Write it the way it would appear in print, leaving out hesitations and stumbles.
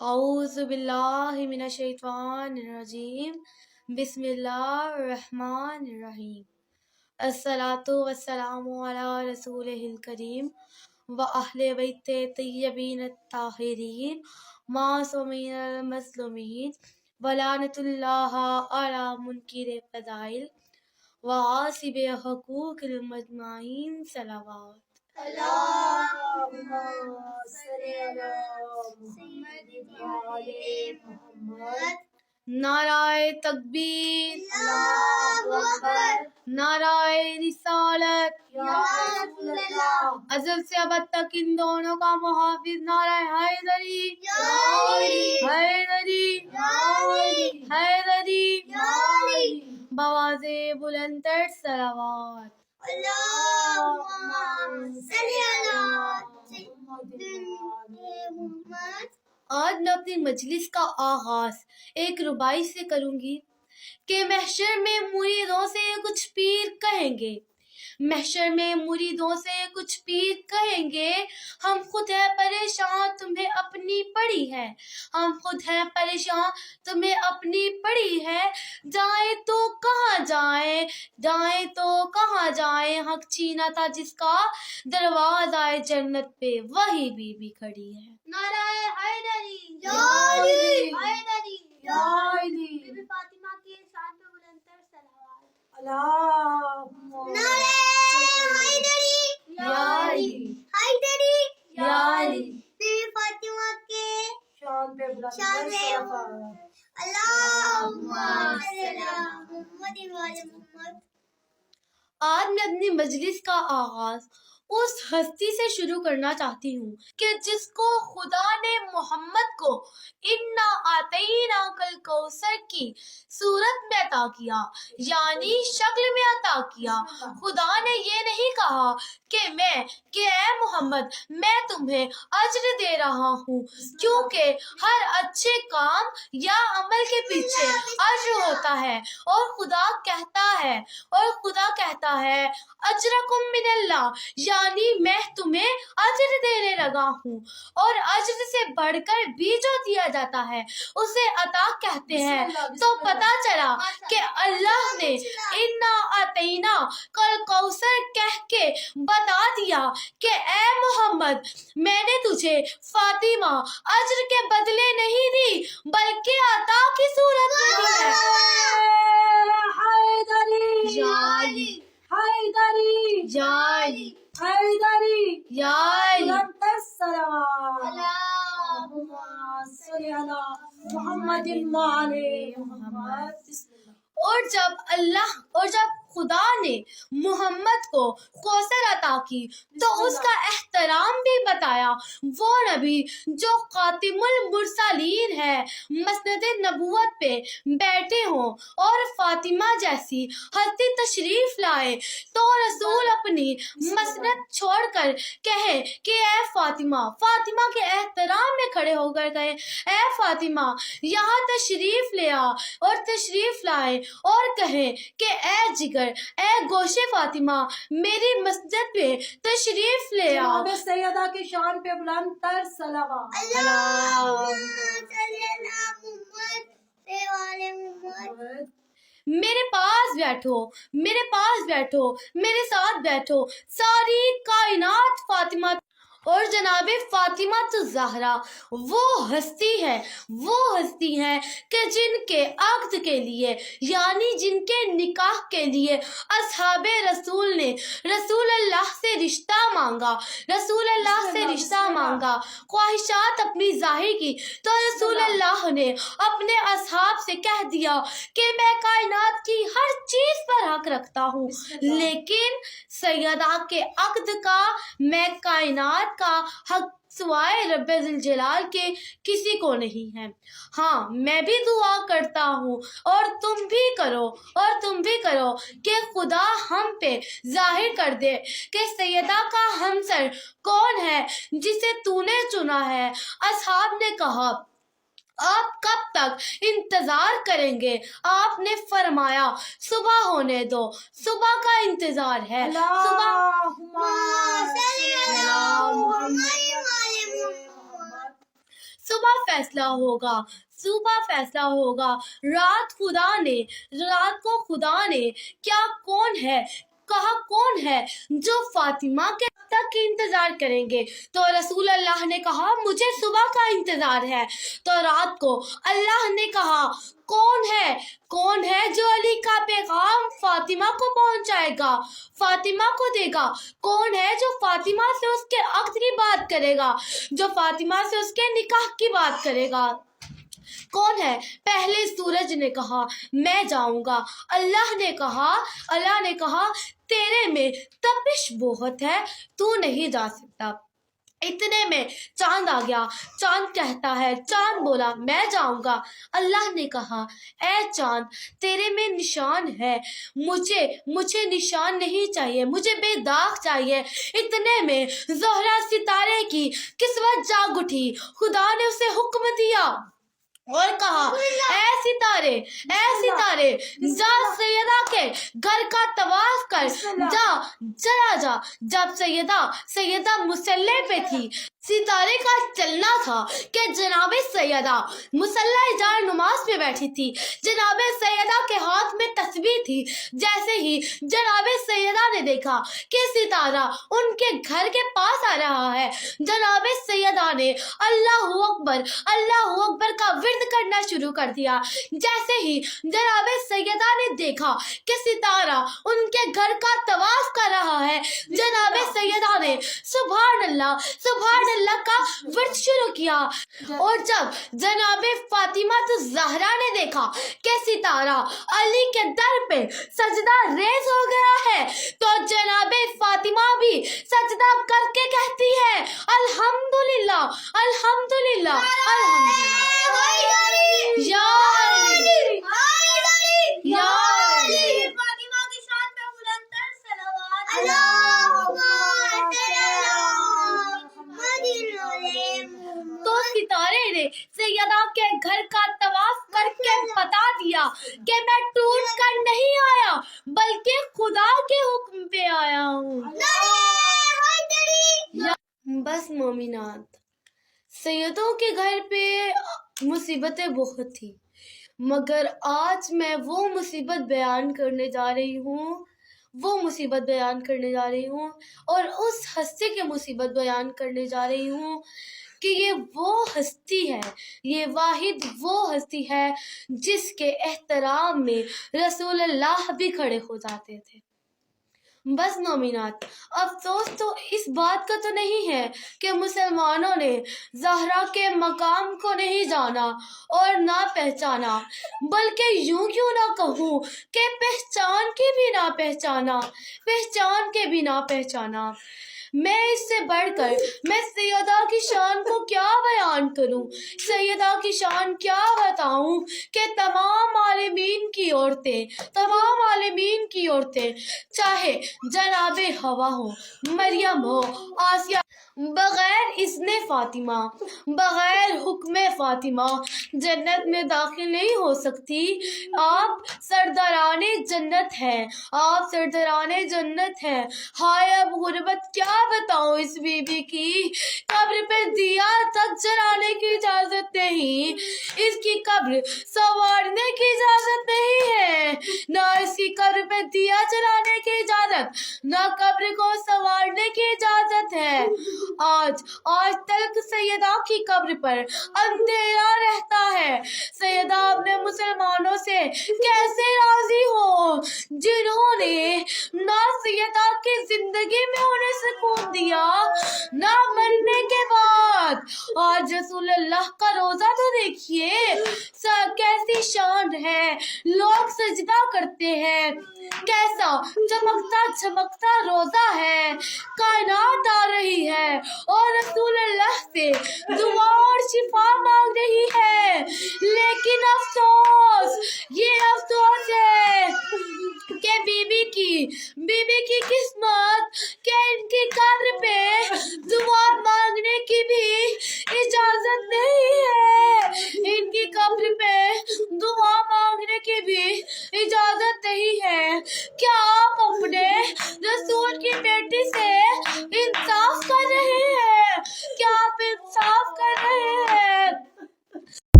اعوذ باللہ من الشیطان الرجیم بسم اللہ الرحمن الرحیم الصلاۃ والسلام علی رسولہ الکریم وأہل بیت طیبین الطاہرین معصومین المظلومین ولعنۃ اللہ علی منکر فضائل وعاصب حقوق المجمعین صلوات اللہم صلی علی محمد وعلی محمد۔ نعرہ تکبیر، اللہ اکبر، نعرہ رسالت، یا رسول اللہ، ازل سے ابد تک ان دونوں کا محافظ نعرہ حیدری، یا علی، حیدری، یا علی، حیدری، یا علی۔ بواز بلندر صلوات۔ اللہم صلی علی محمد۔ آج میں اپنی مجلس کا آغاز ایک ربائی سے کروں گی کہ محشر میں مریدوں سے کچھ پیر کہیں گے، محشر میں مریدوں سے کچھ پیر کہیں گے، ہم خود ہیں پریشان تمہیں اپنی پڑی ہے، ہم خود ہیں پریشان تمہیں اپنی پڑی ہے، جائیں تو کہاں جائیں، جائیں تو کہاں جائیں، حق چھینا تھا جس کا دروازہ جنت پہ وہی بی بی کھڑی ہے۔ نعرہ حیدری، یا علی، حیدری، یا علی، بی بی فاطمہ کی شان پہ بلندتر صلوات۔ اللہم نعرہ حیدری، یا علی، حیدری، یا علی، بی بی فاطمہ کے شان پہ شان بلندر پہ صلوات۔ اللہم صلی علی محمد وعلی محمد۔ آج میں اپنی مجلس کا آغاز اس ہستی سے شروع کرنا چاہتی ہوں کہ جس کو خدا نے محمد کو انا آتینا کل کوثر کی صورت میں عطا کیا، یعنی شکل میں عطا کیا۔ خدا نے یہ نہیں کہا کہ اے محمد میں تمہیں اجر دے رہا ہوں، کیونکہ ہر اچھے کام یا عمل کے پیچھے اجر ہوتا ہے، اور خدا کہتا ہے اجرکم من اللہ، یعنی میں تمہیں اجر دینے لگا ہوں، اور اجر سے بڑھ کر بھی جو دیا جاتا ہے اسے عطا کہتے ہیں۔ تو پتہ چلا کہ اللہ نے انا آتینا کل کوثر کہہ کے بتا دیا کہ اے محمد میں نے تجھے فاطمہ اجر کے بدلے نہیں دی بلکہ عطا کی صورت میں دی ہے۔ حیدری، یا علی، حیدری، یا علی، حیدری، یا علی، اللہم صلی علی محمد وعلی محمد۔ اور جب خدا نے محمد کو کوثر عطا کی تو اس کا احترام بھی بتایا۔ وہ نبی جو خاتم المرسلین ہے مسند نبوت پہ بیٹھے ہوں اور فاطمہ جیسی ہستی تشریف لائے تو رسول اپنی مسند چھوڑ کر کہے کہ اے فاطمہ کے احترام میں کھڑے ہو کر کہے اے فاطمہ یہاں تشریف لے آ، اور تشریف لائے اور کہیں کہ اے جگر، اے گوش فاطمہ میری مسجد پہ تشریف لے آ۔ جناب سیدہ کی شان پہ بلند تر صلوات۔ اللہم صلی علی محمد وعلی محمد۔ میرے پاس بیٹھو، میرے پاس بیٹھو، میرے ساتھ بیٹھو، ساری کائنات فاطمہ اور جناب فاطمہ الزہرا وہ ہستی ہے کہ جن کے عقد کے لیے یعنی جن کے نکاح کے لیے اصحاب رسول نے رسول اللہ سے رشتہ مانگا، خواہشات اپنی ظاہر کی تو رسول اللہ نے اپنے اصحاب سے کہہ دیا کہ میں کائنات کی ہر چیز پر حق رکھتا ہوں، لیکن سیدہ کے عقد کا، میں کائنات کا حق سوائے رب ذوالجلال کے کسی کو نہیں ہے۔ ہاں میں بھی دعا کرتا ہوں اور تم بھی کرو کہ خدا ہم پہ ظاہر کر دے کہ سیدہ کا ہمسر کون ہے جسے تو نے چنا ہے۔ اصحاب نے کہا آپ کب تک انتظار کریں گے؟ آپ نے فرمایا صبح ہونے دو، صبح کا انتظار ہے۔ صبح فیصلہ ہوگا. رات کو خدا نے کیا کون ہے جو فاطمہ کے تک کی انتظار کریں گے؟ تو رسول اللہ نے کہا مجھے صبح کا انتظار ہے. تو رات کو اللہ نے کہا کون ہے جو علی کا پیغام فاطمہ کو پہنچائے گا، فاطمہ کو دے گا؟ کون ہے جو فاطمہ سے اس کے عقد کی بات کرے گا، جو فاطمہ سے اس کے نکاح کی بات کرے گا؟ کون ہے؟ پہلے سورج نے کہا میں جاؤں گا. اللہ نے کہا تیرے میں تپش بہت ہے، تو نہیں جا سکتا. اتنے میں چاند آ گیا. چاند بولا میں جاؤں گا. اللہ نے کہا اے چاند تیرے میں نشان ہے، مجھے نشان نہیں چاہیے، مجھے بے داغ چاہیے. اتنے میں زہرا ستارے کی قسمت جاگ اٹھی. خدا نے اسے حکم دیا اور کہا اے ستارے جا سیدہ کے گھر کا طواف کر، جا. جب سیدہ مصلی پہ تھی، ستارے کا چلنا تھا کہ جناب سیدہ مصلی جائے نماز پہ بیٹھی تھی. جناب سیدہ کے ہاتھ میں تسبیح تھی. جیسے ہی جناب سیدہ نے دیکھا کہ ستارہ ان کے گھر کے پاس آ رہا ہے، جناب سیدہ نے اللہ اکبر کا ورد کرنا شروع کر دیا. جیسے ہی جناب سیدہ نے دیکھا کہ ستارہ ان کے گھر کا طواف کر رہا ہے، جناب سیدہ نے سبحان اللہ کا ورد شروع کیا. اور جب جناب فاطمہ الزہرا نے دیکھا کہ ستارہ علی کے در پہ سجدہ ریز ہو گیا ہے، تو جناب فاطمہ بھی سجدہ کر کے کہتی ہے الحمدللہ یا علی فاطمہ کی شان پہ بلندتر صلوات اللہم تو ستارے نے سیدہ کے گھر کا طواف کر کے بتا دیا کہ میں ٹوٹ کر نہیں آیا بلکہ خدا کے حکم پہ آیا ہوں. بس مومنات، سیدوں کے گھر پہ مصیبتیں بہت تھی، مگر آج میں وہ مصیبت بیان کرنے جا رہی ہوں اور اس ہستی کی مصیبت بیان کرنے جا رہی ہوں کہ یہ وہ ہستی ہے، یہ واحد وہ ہستی ہے جس کے احترام میں رسول اللہ بھی کھڑے ہو جاتے تھے. بس مومنات، افسوس تو اس بات کا تو نہیں ہے کہ مسلمانوں نے زہرا کے مقام کو نہیں جانا اور نہ پہچانا، بلکہ یوں کیوں نہ کہوں کہ پہچان کے بھی نہ پہچانا. میں اس سے بڑھ کر میں سیدہ کی شان کو کیا بیان کروں، سیدہ کی شان کیا بتاؤں کہ تمام عالمین کی عورتیں چاہے جناب حوا ہو، مریم ہو، آسیہ، بغیر اذن فاطمہ، بغیر حکم فاطمہ جنت میں داخل نہیں ہو سکتی. آپ سرداران جنت ہیں. ہائے اب غربت کیا بتاؤں اس بی بی کی، قبر پہ دیا تک جلانے کی اجازت نہیں، اس کی قبر سنوارنے کی اجازت نہیں ہے، نہ اس کی قبر پہ دیا جلانے کی اجازت، نہ قبر کو سنوارنے کی اجازت ہے. آج تک سیدہ کی قبر پر اندھیرا رہتا ہے. سیدہ اپنے مسلمانوں سے کیسے راضی ہو جنہوں نے نہ سیدہ کی زندگی میں انہیں سکون دیا، نہ مرنے کے بعد. آج رسول اللہ کا روزہ تو دیکھیے کیسی شان ہے، لوگ سجدہ کرتے ہیں، کیسا چمکتا روزہ ہے، کائنات آ رہی ہے اور رسول اللہ سے دعا اور شفا مانگنے